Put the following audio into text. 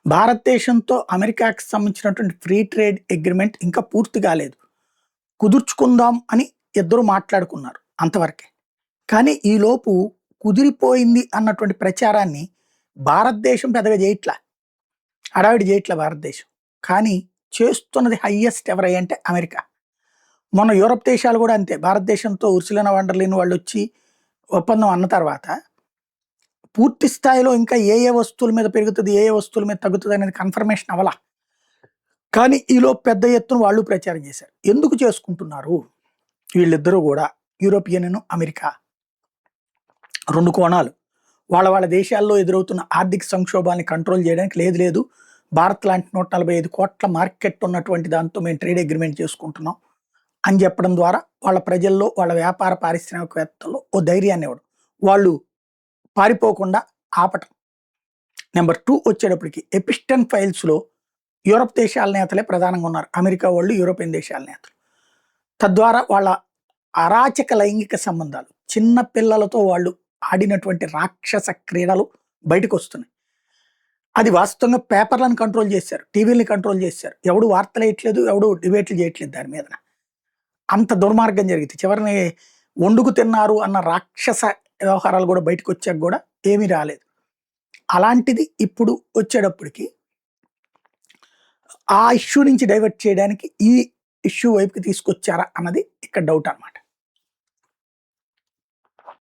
భారతదేశంతో అమెరికాకి సంబంధించినటువంటి ఫ్రీ ట్రేడ్ అగ్రిమెంట్ ఇంకా పూర్తి కాలేదు. కుదుర్చుకుందాం అని ఇద్దరు మాట్లాడుకున్నారు అంతవరకే. కానీ ఈలోపు కుదిరిపోయింది అన్నటువంటి ప్రచారాన్ని భారతదేశం పెద్దగా చేయట్లా. హడావిడి చేయట్లా భారతదేశం. కానీ చేస్తున్నది హైయెస్ట్ ఎవరంటే అమెరికా. మొన్న యూరప్ దేశాలు కూడా అంతే. భారతదేశంతో ఉర్సులైన వండర్లేని వాళ్ళు వచ్చి ఒప్పందం అన్న తర్వాత పూర్తి స్థాయిలో ఇంకా ఏ ఏ వస్తువుల మీద పెరుగుతుంది, ఏ ఏ వస్తువుల మీద తగ్గుతుంది అనేది కన్ఫర్మేషన్ అవ్వలా. కానీ ఈలోపు పెద్ద ఎత్తున వాళ్ళు ప్రచారం చేశారు. ఎందుకు చేసుకుంటున్నారు వీళ్ళిద్దరూ కూడా? యూరోపియన్, అమెరికా 2 కోణాలు. వాళ్ళ దేశాల్లో ఎదురవుతున్న ఆర్థిక సంక్షోభాన్ని కంట్రోల్ చేయడానికి లేదు భారత్ లాంటి 145 కోట్ల మార్కెట్ ఉన్నటువంటి దాంతో మేము ట్రేడ్ అగ్రిమెంట్ చేసుకుంటున్నాం అని చెప్పడం ద్వారా వాళ్ళ ప్రజల్లో, వాళ్ళ వ్యాపార పారిశ్రామికవేత్తల్లో ఓ ధైర్యాన్ని ఇవ్వడం, వాళ్ళు పారిపోకుండా ఆపటం. నెంబర్ 2 వచ్చేటప్పటికి ఎపిస్టన్ ఫైల్స్లో యూరప్ దేశాల నేతలే ప్రధానంగా ఉన్నారు. అమెరికా వాళ్ళు, యూరోపియన్ దేశాల నేతలు. తద్వారా వాళ్ళ అరాచక లైంగిక సంబంధాలు, చిన్న పిల్లలతో వాళ్ళు ఆడినటువంటి రాక్షస క్రీడలు బయటకు వస్తున్నాయి. అది వాస్తవంగా పేపర్లను కంట్రోల్ చేశారు, టీవీలని కంట్రోల్ చేశారు. ఎవడు వార్తలు వేయట్లేదు, ఎవడు డిబేట్లు చేయట్లేదు దాని మీద. అంత దుర్మార్గం జరిగింది. చివరిని వండుకు తిన్నారు అన్న రాక్షస వ్యవహారాలు కూడా బయటకు వచ్చాక కూడా ఏమీ రాలేదు. అలాంటిది ఇప్పుడు వచ్చేటప్పటికి ఆ ఇష్యూ నుంచి డైవర్ట్ చేయడానికి ఈ ఇష్యూ వైపుకి తీసుకొచ్చారా అన్నది ఇక్కడ డౌట్ అన్నమాట.